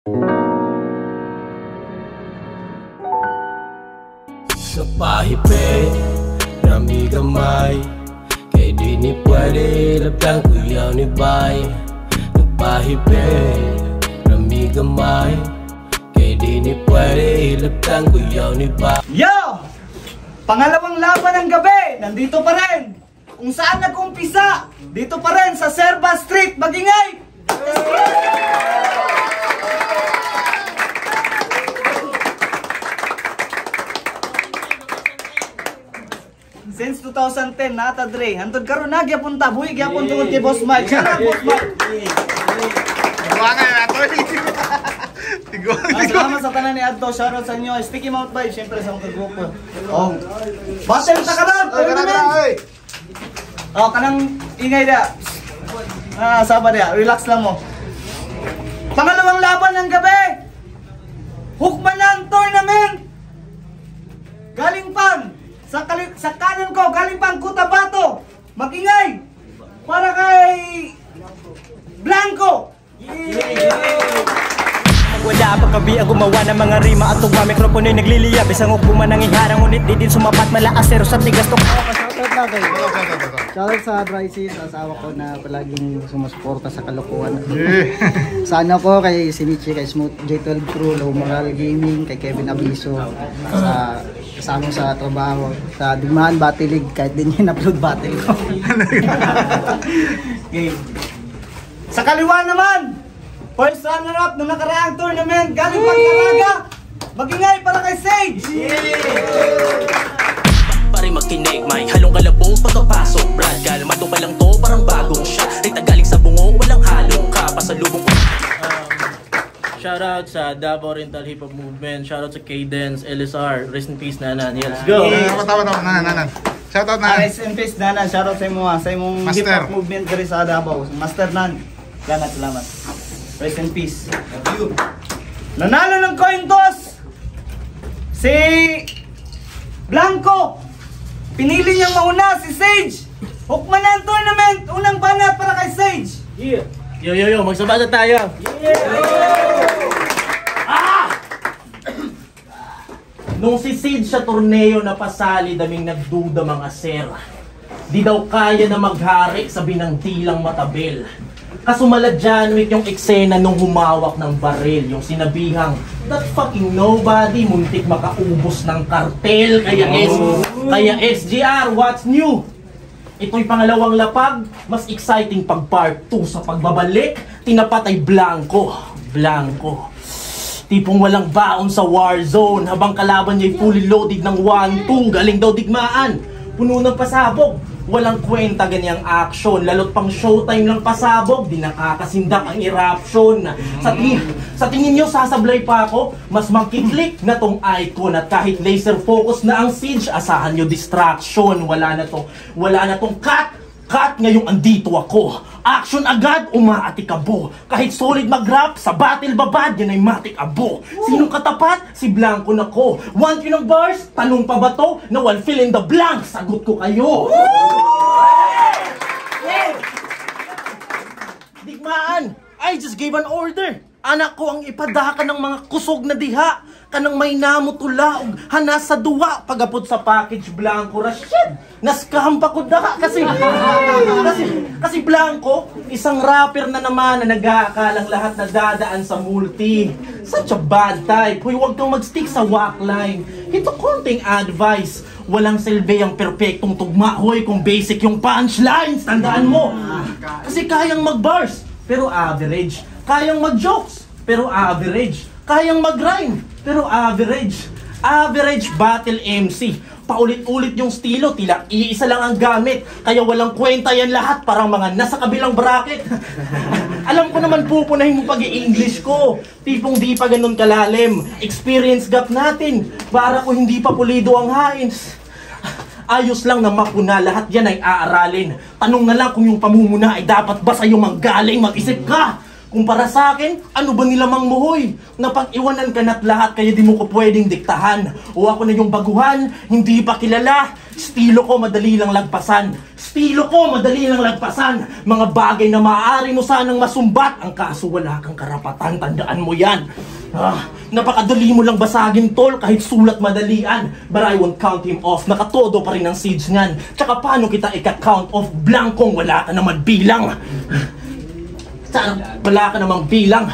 Sa pahipe, rami gamay, kay di ni pwede labdang kuyaw ni bay. Nagpahipe, rami gamay, kay di ni pwede labdang kuyaw ni bay. Yo! Pangalawang laban ng gabi, nandito pa rin. Kung saan nag-umpisa, dito pa rin sa Serba Street, Magingay! Since 2010, nata Dre, hantod karon na gyapon ta, buhi gyapon tungod kay Boss Mike. Sana Boss Mike. Buwangan na to. Salamat sa tanan ni Adto, shoutout sa inyo. Sticky Mouth Vibe, syempre sa mga grupo. Oh. Battle ta karon, tournament. Oh, kanang ingay dia. Sabar dia, relax lang mo. Pangalawang laban ng gabi. Hukmanan tournament. Galing pang sa kanan ko, galing pang Cotabato. Magingay para kay Blanco. Wala pa kabi ang gumawa ng mga rima at tuwa mikropono'y nagliliyab. Isang ugma nang iharang ngunit di din sumapat malakas pero sa tigas to. Shoutout natin. Shoutout sa Bryce, sa asawa ko na palaging sumusuporta sa kalokohan. Sa ano ko, kay Sinichi, kay Smooth, J12 Crew, Low Moral Gaming, kay Kevin Abiso, sa kasama sa trabaho, sa Digmaan Battle League, kahit din yung upload battle ko. Okay. Sa kaliwa naman, first runner-up nung nakaraang tournament, galing Pagkaraga, Magingay para kay Sage! Pare makinig, may halong kalabong pagkapasok Brad, kalma to pa lang to, parang bagong shot Rita galing sa bungo, walang halong ka Pasalubong ko Shoutout sa Davao Oriental Hip Hop Movement, shoutout sa Cadence, LSR, rest in peace Nanan, yeah, let's go! Tama, Nanan. Shoutout Nanan. Rest in peace Nanan, shoutout sa imo, sa imong hip hop movement diri sa Davao. Master Nan, salamat. Rest in peace. Love you. Nanalo ng coin toss si Blanco. Pinili niyang mauna si Sage. Hukmanan tournament, unang banat para kay Sage. Yeah. Yo, magsabada tayo. Nung si Sid sa torneo na pasali, daming nagduda mga sir Di daw kaya na maghari sa binangtilang matabel Kasumala dyan with yung eksena nung humawak ng baril Yung sinabihang, that fucking nobody muntik makaubos ng kartel Kaya SGR, what's new? Ito'y pangalawang lapag, mas exciting pag part 2 sa pagbabalik Tinapat ay Blanco Tipong walang baon sa war zone habang kalaban niya'y fully loaded ng 1-2 galing daw digmaan puno ng pasabog walang kwenta ganyang action lalot pang showtime lang pasabog di nakakasindak ang eruption sa tingin niyo sasablay pa ako mas magkiklik na tong icon at kahit laser focus na ang siege asahan niyo distraction wala na tong cut ngayong andito ako action agad umaatikabo kahit solid mag-rap sa battle babad yan ay matik abo sinong katapat? Si Blanco na ko want you ng bars? Tanong pa ba to? Na one fill in the blank sagot ko kayo Digmaan I just gave an order anak ko ang ipadaka ng mga kusog na diha kanang may namutulaog hana sa duwa pagapod sa package Blanco Rashid naskam pa ko daka kasi Blanco isang rapper na naman na nag-aakalang lahat na dadaan sa multi such a bad type huy wag kang mag-stick sa whack line ito konting advice walang silbi ang perpektong tugma hoy kung basic yung punchlines tandaan mo kasi kayang mag-bars pero average kayang mag-jokes, pero average. Kayang mag-rhyme, pero average. Average battle MC. Paulit-ulit yung estilo, tila iisa lang ang gamit. Kaya walang kwenta yan lahat, parang mga nasa kabilang bracket. Alam ko naman pupunahin mo pag-i-English ko. Tipong di pa ganun kalalim. Experience gap natin. Para ko hindi pa pulido ang hines. Ayos lang na mapuna, lahat yan ay aaralin. Tanong na lang kung yung pamumuna ay dapat ba sa'yo manggaling, mag-isip ka. Kumpara sa akin, ano ba nilamang muhoy? Napag-iwanan ka na't lahat kaya di mo ko pwedeng diktahan. O ako na yung baguhan, hindi pa kilala. Estilo ko madali lang lagpasan. Estilo ko madali lang lagpasan. Mga bagay na maaari mo sanang masumbat. Ang kaso wala kang karapatan, tandaan mo yan. Napakadali mo lang basagin tol kahit sulat madalian. But I won't count him off, nakatodo pa rin ang seeds ngan. Tsaka paano kita ika-count off blankong wala ka naman bilang. Wala ka namang bilang.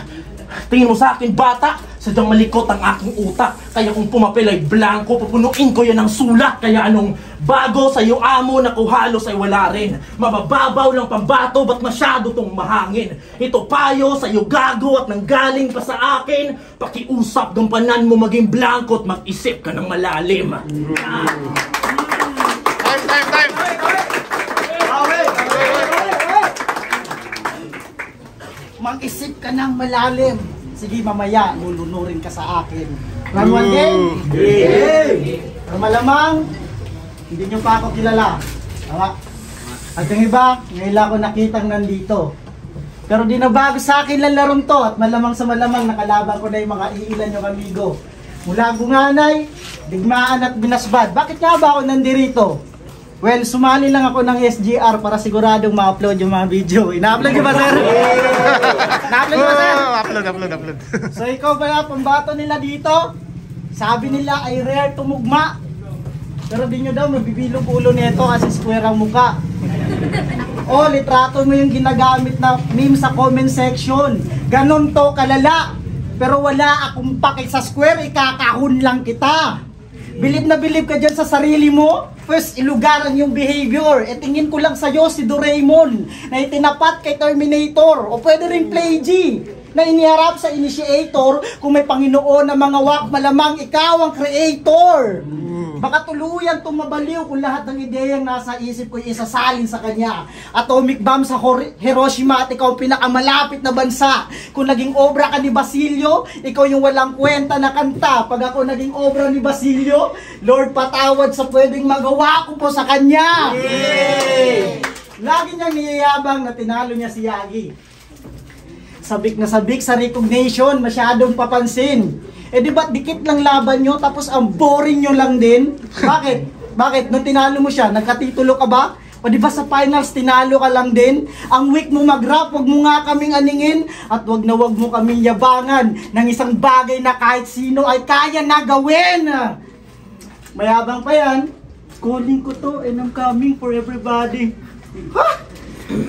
Tingin mo sa akin bata, sadyang malikot ang aking utak. Kaya kung pumapel ay blanco, pupunuin ko yan ng sulat. Kaya anong bago sa'yo amo na kuhalos ay wala rin. Mabababaw lang pambato, ba't masyado tong mahangin? Ito payo sa'yo gago at nanggaling pa sa akin. Pakiusap gampanan mo maging blanco at mag-isip ka ng malalim. Time! Mag-isip ka ng malalim. Sige, mamaya, lulunurin ka sa akin. Round 1 game? Pero malamang, hindi nyo pa ako kilala. Tama? At yung iba, ngayon ako nakitang nandito. Pero di na bago sa akin lang larong to. At malamang sa malamang, nakalaban ko na yung mga iilan yung amigo. Mula gunganay, digmaan at binasbad. Bakit nga ba ako nandirito? Well, sumali lang ako ng SGR para siguradong ma-upload yung mga video. Ina-upload nyo ba, sir? Na-upload nyo ba, sir? Upload. So, ikaw ba pambato nila dito? Sabi nila ay rare tumugma. Pero di nyo daw mabibilog ulo nito kasi square ang muka. O, litrato mo yung ginagamit na meme sa comment section. Ganon to kalala. Pero wala akong pake sa square, ikakahon lang kita. Bilib na bilib ka dyan sa sarili mo. First, ilugaran yung behavior. E tingin ko lang sa'yo si Doraemon na itinapat kay Terminator. O pwede rin Play G na iniharap sa initiator. Kung may Panginoon na mga wak, malamang ikaw ang creator. Baka tuluyan tumabaliw kung lahat ng ideyang nasa isip ko isasalin sa kanya. Atomic bomb sa Hiroshima at ikaw ang pinakamalapit na bansa. Kung naging obra ka ni Basilio, ikaw yung walang kwenta na kanta. Pag ako naging obra ni Basilio, Lord patawad sa pwedeng magawa ko po sa kanya. Yay! Lagi niyang niyayabang na tinalo niya si Yagi. Sabik na sabik sa recognition, masyadong papansin. Eh di ba't dikit lang laban nyo tapos ang boring nyo lang din? Bakit? Bakit? Nung tinalo mo siya, nagkatitulo ka ba? O di ba sa finals tinalo ka lang din? Ang weak mo mag-rap, wag mo nga kaming aningin at wag mo kaming yabangan ng isang bagay na kahit sino ay kaya na gawin. Mayabang pa yan. Calling ko to and I'm coming for everybody. Ha?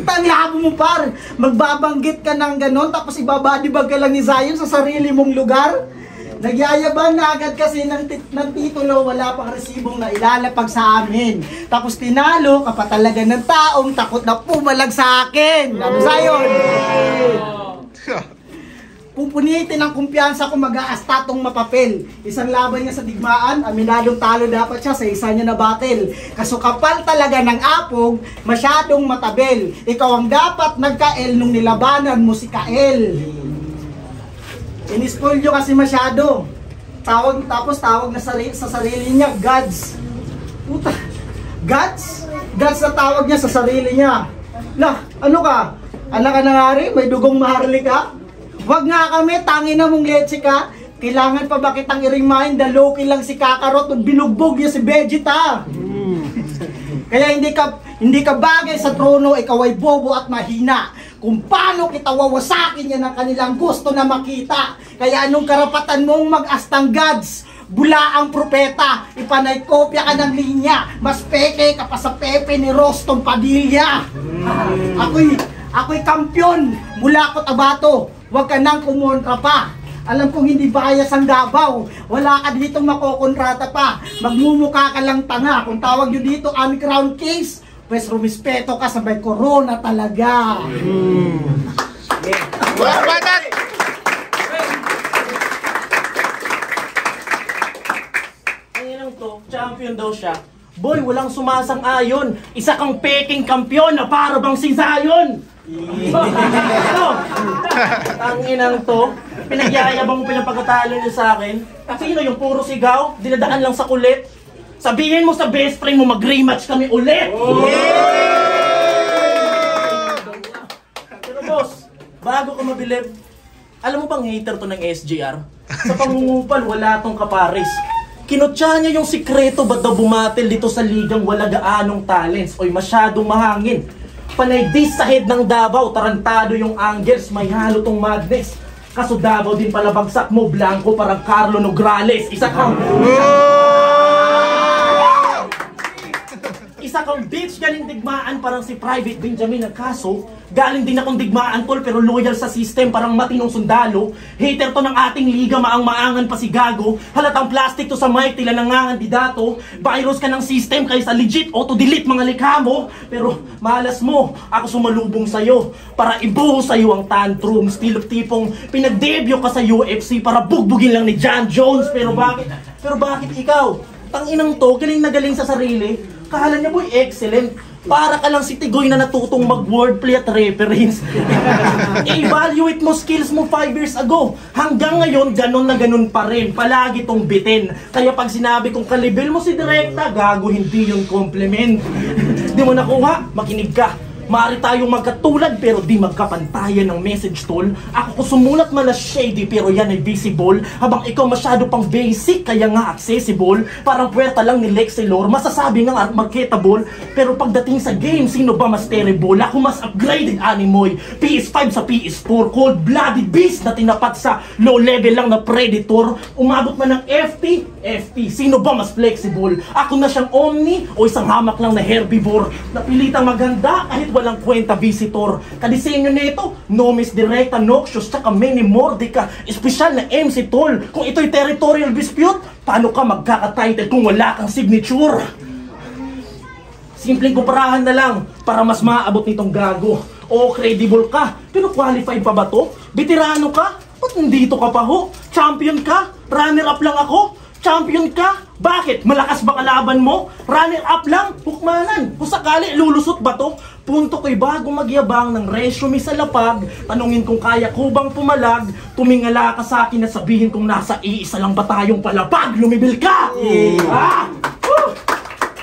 Tanglabo mo par, magbabanggit ka ng ganon tapos ibabadibag ka lang ni Zion sa sarili mong lugar. Nagyayabang na agad kasi ng titulo, wala pang resibong na ilalapag sa amin. Tapos tinalo ka pa talaga ng taong takot na pumalag sa akin. Ano Zion? Pupunitin ang kumpiyansa kung mag-aastatong mapapel. Isang laban niya sa digmaan, aminadong talo dapat siya sa isa niya na battle. Kaso kapal talaga ng apog, masyadong matabel. Ikaw ang dapat nagka-L nung nilabanan mo si Kael. Inispoilyo kasi masyado. Tawag na sa sarili niya, Gods. Puta, Gods? Gods na tawag niya sa sarili niya. Lah, ano ka? Anak ka na nga rin, may dugong maharli ka? Wag nga kami, tangin na mong leche ka. Kailangan pa ba kitang i-remind na low-key lang si Kakarot nung binugbog niya si Vegeta? Kaya hindi ka bagay sa trono, ikaw ay bobo at mahina. Kung paano kita wawasakin yan ang kanilang gusto na makita. Kaya anong karapatan mong mag-astang gods? Bula ang propeta, ipanay kopya ka ng linya. Mas peke ka pa sa Pepe ni Rostom Padilla. Ako'y kampyon mula Cotabato. Huwag ka nang kumontra pa. Alam kong hindi bias ang Davao. Wala ka dito makokontrata pa. Magmumukha ka lang tanga. Kung tawag nyo dito uncrowned case, pues rumispeto ka sa may corona talaga. Ayun to, champion daw siya. Boy, walang sumasang-ayon. Isa kang peking kampiyon na para bang si Zion. Tanginang to, pinagyayabang mo pinapagkatalo niyo sa akin. Sino yung puro sigaw, dinadaan lang sa kulit? Sabihin mo sa best friend mo mag-rematch kami ulit! Pero boss, bago ka mabilib, alam mo bang hater to ng SJR? Sa pangungupal, wala tong kapares. Kinutya niya yung sikreto ba't daw bumatil dito sa ligang wala gaanong talents o'y masyadong mahangin. Panay dis sa head ng Davao, tarantado yung angles, may halo tong madness. Kaso Davao din pala bagsak mo, blanco parang Carlo Nograles. Isa kang bitch, galing digmaan parang si Private Benjamin. Ang kaso, galing din akong digmaan tol pero loyal sa system parang matinong sundalo. Hater to ng ating liga, maang-maangan pa si Gago. Halatang plastic to sa mic, tila nangangandidato. Virus ka ng system kaysa legit auto-delete mga likha mo. Pero malas mo, ako sumalubong sa'yo para ibuho sa'yo ang tantrum. Still of tipong pinag-debut ka sa UFC para bugbugin lang ni John Jones. Pero bakit ikaw? Tanginang to, galing na galing sa sarili. Kahala niya boy, excellent. Para ka lang si Tigoy na natutong mag-wordplay at reference. I-evaluate mo skills mo 5 years ago. Hanggang ngayon, ganon na ganon pa rin. Palagi tong bitin. Kaya pag sinabi kong kalibel mo si Direkta, gago hindi yung compliment. Di mo nakuha? Makinig ka. Maaari tayong magkatulad pero di magkapantayan ng message tol. Ako ko sumulat man na shady pero yan ay visible. Habang ikaw masyado pang basic kaya nga accessible. Parang puwerta lang ni Lexilor, masasabi nga marketable. Pero pagdating sa game, sino ba mas terrible? Ako mas upgraded animoy. PS5 sa PS4, cold-blooded beast na tinapat sa low level lang na predator. Umabot man ng FP, sino ba mas flexible? Ako na siyang omni o isang hamak lang na herbivore. Napilitang maganda kahit walang kwenta visitor. Kadisenyo nito, no miss Direkta, noxious, tsaka mini mordika. Espesyal na MC tol. Kung ito'y territorial dispute, paano ka magkakatitle kung wala kang signature? Simpleng kuparahan na lang para mas maabot nitong gago. O credible ka, pero qualified pa ba to? Veterano ka? Ba't nandito ka pa ho? Champion ka? Runner up lang ako? Champion ka? Bakit? Malakas ba kalaban mo? Runner up lang? Hukmanan? Kung sakali, lulusot ba to? Punto ko'y bago magyabang ng resume sa lapag. Tanungin kung kaya ko bang pumalag. Tumingala ka sa akin na sabihin kung nasa iisa lang ba tayong palapag. Lumibil ka!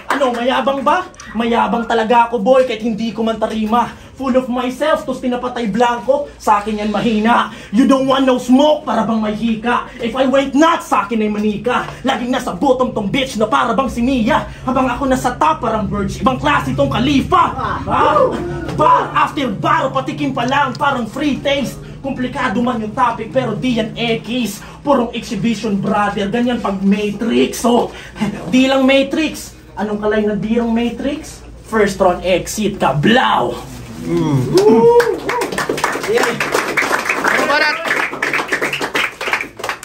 Ano, mayabang ba? Mayabang talaga ako boy kahit hindi ko man tarima. Full of myself, tos tinapatay blanco, sa akin yan mahina. You don't want no smoke, para bang may hika. If I went nuts, sa akin ay manika. Laging nasa bottom tong bitch na para bang si Mia. Habang ako nasa top parang birds, ibang klase tong Khalifa. Bar after bar, patikim pa lang, parang free taste. Komplikado man yung topic pero di yan X. Purong exhibition brother, ganyan pag Matrix. So, di lang Matrix. Anong kalay na dirang Matrix? First round exit ka, blow!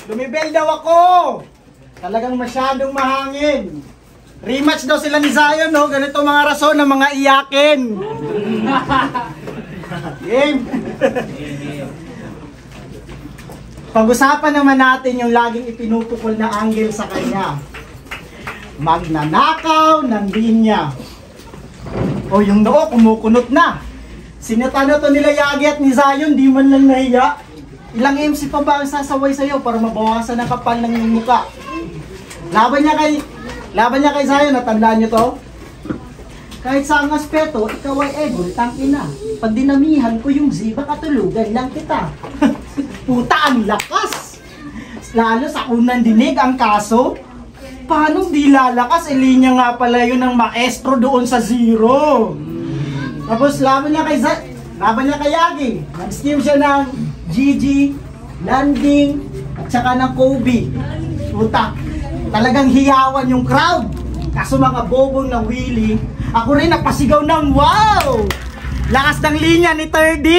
Lumibel daw ako! Talagang masyadong mahangin. Rematch daw sila ni Zion, no? Ganito mga rason ng mga iyakin. Game! Pag-usapan naman natin yung laging ipinupukol na angle sa kanya. Magnanakaw ng linya. O yung noo, kumukunot na. Sinatano to nila Yagi at ni Zion, di man lang nahiya. Ilang MC pa ba ang sasaway sa'yo para mabawasan ang kapal ng iyong muka? Laban niya kay Zion, natandaan niyo to? Kahit sa ang aspeto, ikaw ay egol, tangina. Pag dinamihan ko yung ziba, katulugan lang kita. Puta, ang lakas! Lalo sa unang dinig ang kaso. Paano di lalakas? Linya nga pala yun ng maestro doon sa zero. Tapos laban niya kay Yagi. Nag-steam siya ng GG, landing, at saka ng Kobe. Puta, talagang hiyawan yung crowd. Kaso mga bobong na wheelie, ako rin napasigaw ng wow! Lakas ng linya ni 3D.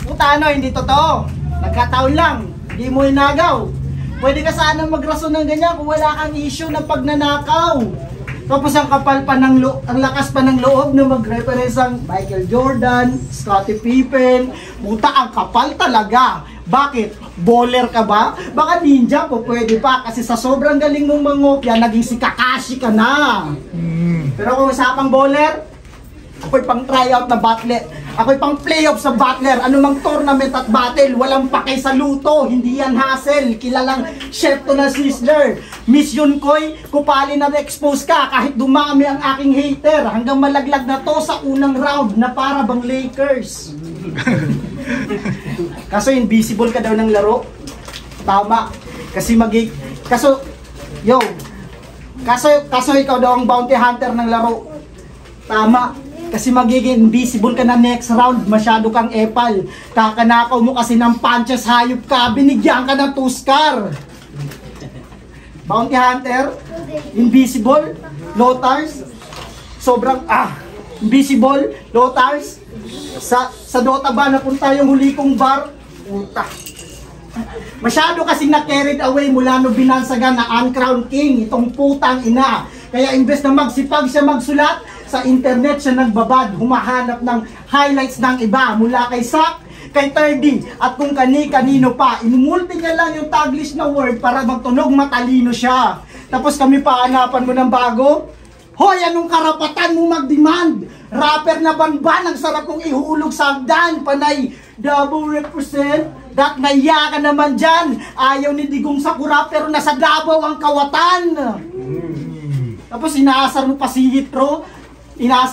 Puta, ano, hindi totoo. Nagkataon lang, hindi mo inagaw. Pwede ka sana magrason ng ganyan kung wala kang issue ng pagnanakaw. Tapos ang kapal pa ng ang lakas pa ng loob na mag-reference ang Michael Jordan, Scottie Pippen. Puta, ang kapal talaga. Bakit? Bowler ka ba? Baka ninja po pwede pa kasi sa sobrang galing mong mangopya, naging si Kakashi ka na. Pero kung usapang bowler, ako'y pang tryout na battler. Ako'y pang playoff sa battler. Anumang tournament at battle, walang pakay sa luto. Hindi yan hassle. Kilalang chef to na Sizzler. Mission ko'y kupali na expose ka kahit dumami ang aking hater. Hanggang malaglag na to sa unang round na para bang Lakers. Kaso invisible ka daw ng laro. Tama. Kasi kaso ikaw daw ang bounty hunter ng laro. Tama. Kasi magiging invisible ka na next round. Masyado kang epal. Kakanakaw mo kasi ng punches, hayop ka. Binigyan ka ng 2 scar. Bounty hunter, invisible, Lotars. Sobrang invisible, Lotars. Sa Dota ba napunta yung huli kong bar? Puta. Masyado kasing na-carried away mula no binansagan na Uncrowned King, itong putang ina. Kaya imbes na magsipag siya magsulat, sa internet siya nagbabad, humahanap ng highlights ng iba mula kay Sak, kay Terdy, at kung kani-kanino pa. Imumulti niya lang yung taglish na word para magtunog matalino siya. Tapos kami pahanapan mo ng bago? Hoy, anong karapatan mo mag-demand? Rapper na banban, ang sarap mong ihulog sa hagdan. Panay, double represent. Dat naiya ka naman dyan. Ayaw ni Digong Sakura pero nasa Davao ang kawatan. Tapos inaasar mo pa si Hitro. Na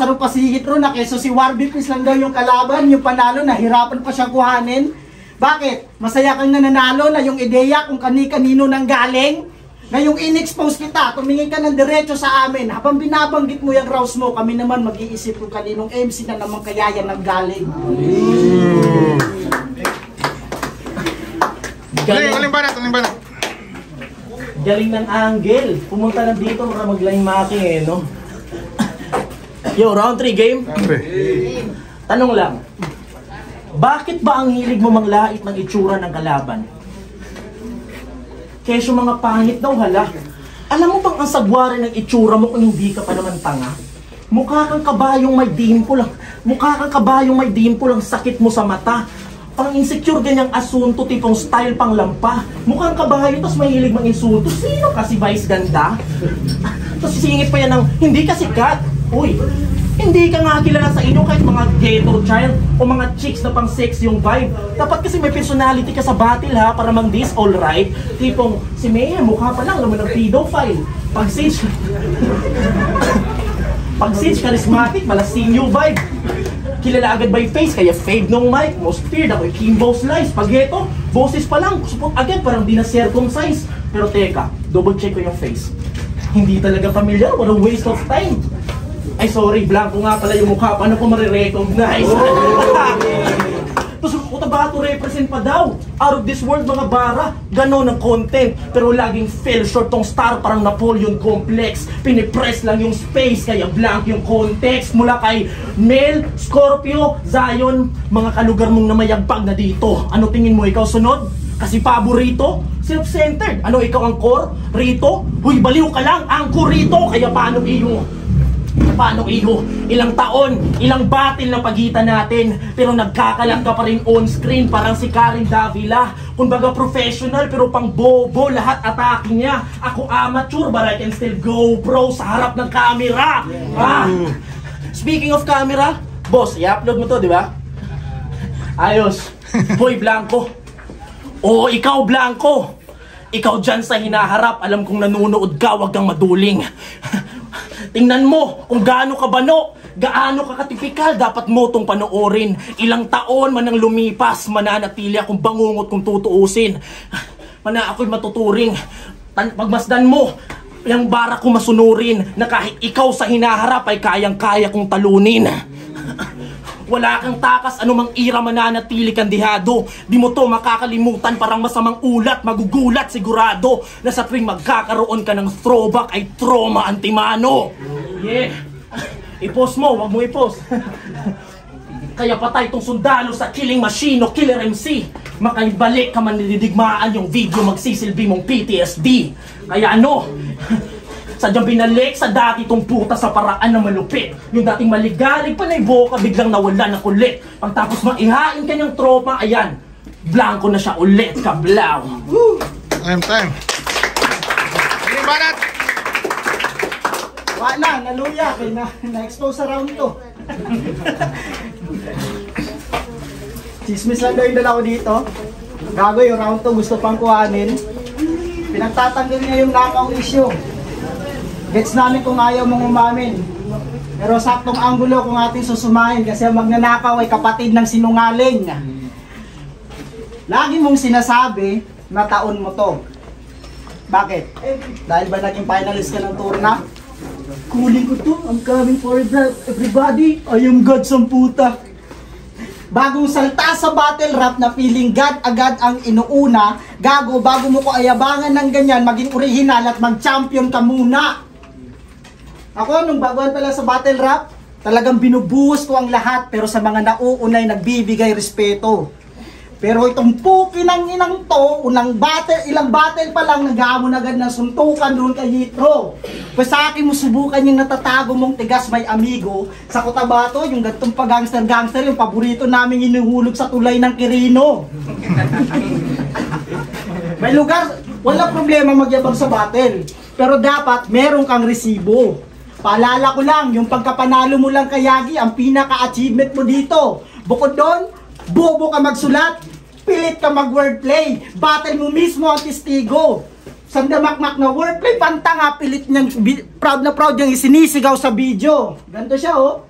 keso si Warby Chris lang daw yung kalaban. Yung panalo, nahirapan pa siya kuhanin. Bakit? Masaya kang nananalo na yung ideya kung kani-kanino nang galing. Ngayong in-expose kita, tumingin ka ng diretso sa amin. Habang binabanggit mo yung rouse mo, kami naman mag-iisip kung kaninong MC na naman kaya yan nanggaling. Uling banat. Galing ng angle. Pumunta na dito para mag-line maki no? Yo, round 3 game? Tanong lang. Bakit ba ang hilig mo manglait ng itsura ng kalaban? Kesyo mga pangit daw hala. Alam mo bang ang sagwari ng itsura mo kung hindi ka pa naman tanga? Mukha kang kabayong may dimple ang sakit mo sa mata. Pang insecure ganyang asunto, tipong style pang lampa. Mukhang kabayo, tapos mahilig mang insulto. Sino kasi vice ganda? Tapos sisingit pa yan ng, hindi kasi kat. Uy, hindi ka nga kilala sa inyo kahit mga ghetto child o mga chicks na pang sex yung vibe. Dapat kasi may personality ka sa battle ha, para mang this alright. Tipong, si Mea, mukha pa lang, laman ng pedophile. Pag sage, charismatic, malasinyo vibe. Kilala agad by face, kaya fade nung mic. Most feared ako, Kimbo Slice. Pag ito, boses pa lang, support agad, parang di na circumcise. Pero teka, double check ko yung face. Hindi talaga familiar, what a waste of time. Ay sorry, blanco nga pala yung mukha, paano ko marirecognize? Tapos Cotabato represent pa daw. Out of this world mga bara, ganon ang content. Pero laging fell short tong star, parang Napoleon complex. Pinipress lang yung space, kaya blank yung context. Mula kay Mel, Scorpio, Zion, mga kalugar mong namayagpag na dito. Ano tingin mo, ikaw sunod? Kasi paborito, self-centered. Ano, ikaw ang core? Rito? Huy, baliw ka lang, angkor rito. Kaya paano iyo? Ilang taon, ilang battle na pagitan natin, pero nagkakalat ka pa rin on screen, parang si Karen Davila. Kumbaga professional pero pang bobo, lahat atake niya. Ako amateur but I can still go pro sa harap ng camera. Speaking of camera, boss, i-upload mo to, di ba? Ayos. Boy, Blanco. Oo, ikaw, Blanco. Ikaw dyan sa hinaharap, alam kong nanonood ka, wag kang maduling. Tingnan mo kung gaano ka bano, gaano ka katipikal, dapat mo tong panoorin. Ilang taon man ang lumipas, mananatili akong bangungot kung tutuusin. Mana ako'y matuturing. Pagmasdan mo, yung bara ko masunurin, na kahit ikaw sa hinaharap ay kayang-kaya kong talunin. Wala kang takas, anumang ira mananatili kang dihado. Di mo to makakalimutan, parang masamang ulat, magugulat sigurado. Na sa tuwing magkakaroon ka ng throwback ay trauma antimano. Yeah. I-post mo, wag mo i-post. Kaya patay tong sundalo sa killing machine o killer MC. Makaibalik ka man nididigmaan yung video, magsisilbi mong PTSD. Kaya ano? Sadyang binalik sa dati tong puta sa paraan na malupit. Yung dating maligalig pa na iboka, biglang nawala na kulit. Pagtapos maihain kanyang tropa, ayan, blanco na siya ulit, kablaw. Time. Uling banat. Wala, naluya. Kaya na-expose sa round to. Chismis lang daw yung dala ko dito. Gago yung round to, gusto pang kuhanin. Pinagtatanggal niya yung knockout issue. Gets namin kung ayaw mong umamin. Pero saktong anggulo kung ating susumahin kasi ang magnanakaw ay kapatid ng sinungaling. Lagi mong sinasabi na taon mo to. Bakit? Dahil ba naging finalist ka ng tourna? Kuling ko to, I'm coming for everybody. I am God sa puta. Bagong salta sa battle rap na feeling God agad ang inuuna, gago, bago mo ko ayabangan ng ganyan, maging original at mag-champion ka muna. Ako, nung baguhan pala sa battle rap, talagang binubuhos ko ang lahat, pero sa mga nauunay nagbibigay respeto. Pero itong puki ng inang to, ilang battle pa lang, nag-aamon agad ng suntukan doon kay Hitro. Pues sa akin mo subukan yung natatago mong tigas may amigo. Sa Cotabato, yung gantong pag-gangster-gangster, yung paborito namin inuhulog sa tulay ng Quirino. May lugar, wala problema magyabang sa battle. Pero dapat meron kang resibo. Paalala ko lang, yung pagkapanalo mo lang kay Yagi, ang pinaka-achievement mo dito. Bukod doon, bobo ka magsulat, pilit ka mag-wordplay, battle mo mismo ang testigo. Sandamakmak na wordplay, pantanga, pilit niyang, proud na proud niyang isinisigaw sa video. Ganito siya oh.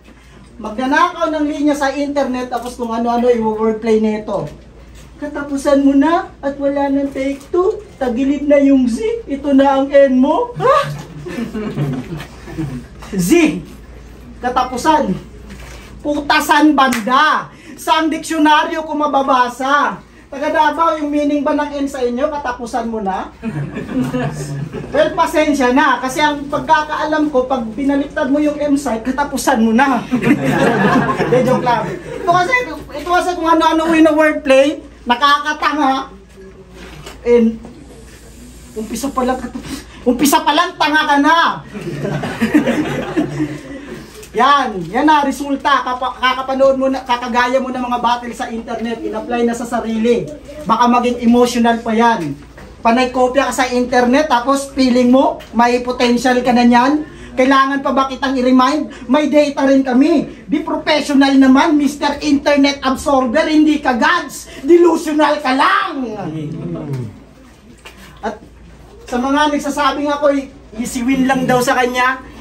Magnanakaw ng linya sa internet, tapos kung ano-ano i-wordplay nito. Katapusan mo na at wala nang take 2, tagilid na yung Z, ito na ang N mo. Ha? Z, katapusan. Putasan banda. Sa diksyonaryo kung mababasa. Taga Davao, yung meaning ba ng N sa inyo, katapusan mo na? Well, pasensya na. Kasi ang pagkakaalam ko, pag binaliktad mo yung M side, katapusan mo na. De, joke lang. Ito kasi kung ano-ano wordplay, nakakatanga. And, umpisa pa lang, tanga ka na. Yan na, resulta. Kakapanood mo na, kakagaya mo ng mga battle sa internet, in-apply na sa sarili. Baka maging emotional pa yan. Panay kopya ka sa internet, tapos feeling mo, may potential ka na yan. Kailangan pa ba kitang i-remind? May data rin kami. Di professional naman, Mr. Internet Absorber, hindi ka gods. Delusional ka lang. At sa mga nagsasabing ako, easy win lang daw sa kanya,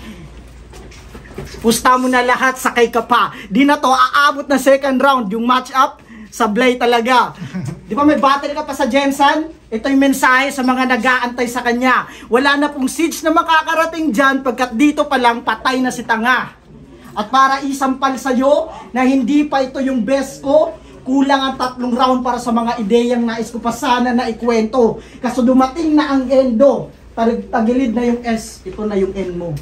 pusta mo na lahat, sakay ka pa. Di na to, aabot na second round. Yung match up, sablay talaga. Di ba may battle ka pa sa Jensen? Ito yung mensahe sa mga nag-aantay sa kanya. Wala na pong siege na makakarating dyan pagkat dito pa lang patay na si Tanga. At para isampal sa'yo na hindi pa ito yung best ko, kulang ang 3 round para sa mga ideyang nais ko pa sana na ikwento. Kaso dumating na ang endo. Tagilid na yung S, ito na yung N mo.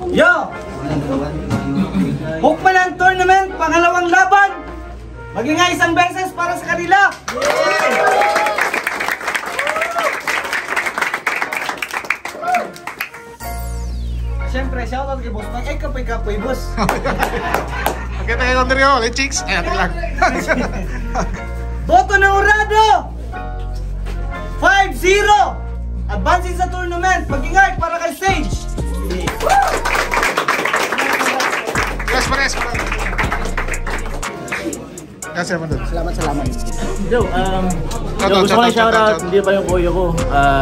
Yo! Hukman ang tournament, pangalawang laban. Maging nga isang beses para sa kanila. Siyempre, shoutout kay Boss Mike. Ay, kapoy-kapoy, boss. Okay, tayo ng rio. Let's chicks. Ay, ating lang. Boto ng Urado! 5-0! Advancing sa tournament. Mag-ingay para kay Sage. Yes, pares. Yes, sir, Mandol. Salamat. Yo, gusto ko na shoutout, hindi pa yung kuya ko.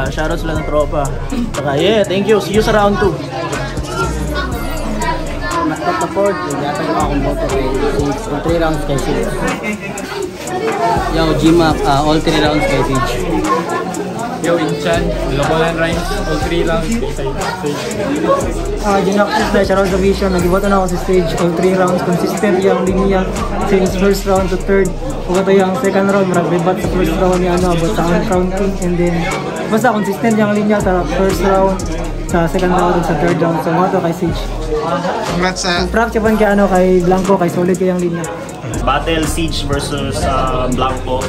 Shoutout sila ng tropa. Saka, yeah, thank you. See you sa round 2. Mascot na Ford, yata ko akong boto kay Sage. All 3 rounds kay Sage. Yo, G-Map, all 3 rounds kay Sage. Yo, Inchan, Lobolan Rhymes, all 3 rounds kay Sage. Ginaktis na siya round sa vision, nagiboto na ako sa stage, all 3 rounds, consistent yung linya, since first round to third. Pagkato yung second round, marag-rebat sa first round niya, but sa round king, and then, basta consistent yung linya sa first round, sa second round, sa third round, so mga to kay Sage. Congrats sa... Proud siya kay kay Blanco, kay solid kayang linya. Battle Siege versus Blanco.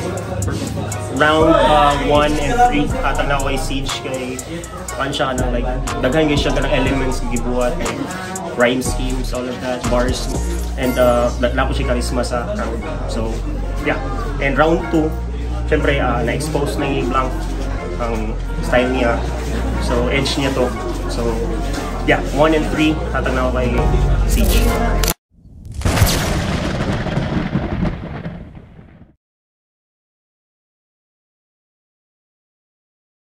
Round 1 and 3 atang na kay Siege kay siya ka like daghan gyud siya kanang elements gibuhat, like rhyme schemes, all of that, bars, and nako siya charisma sa crowd. So yeah, and round 2 syempre na-expose na ni Blanco ang style niya, so edge niya to. So yeah, 1 and 3 atang na kay Siege.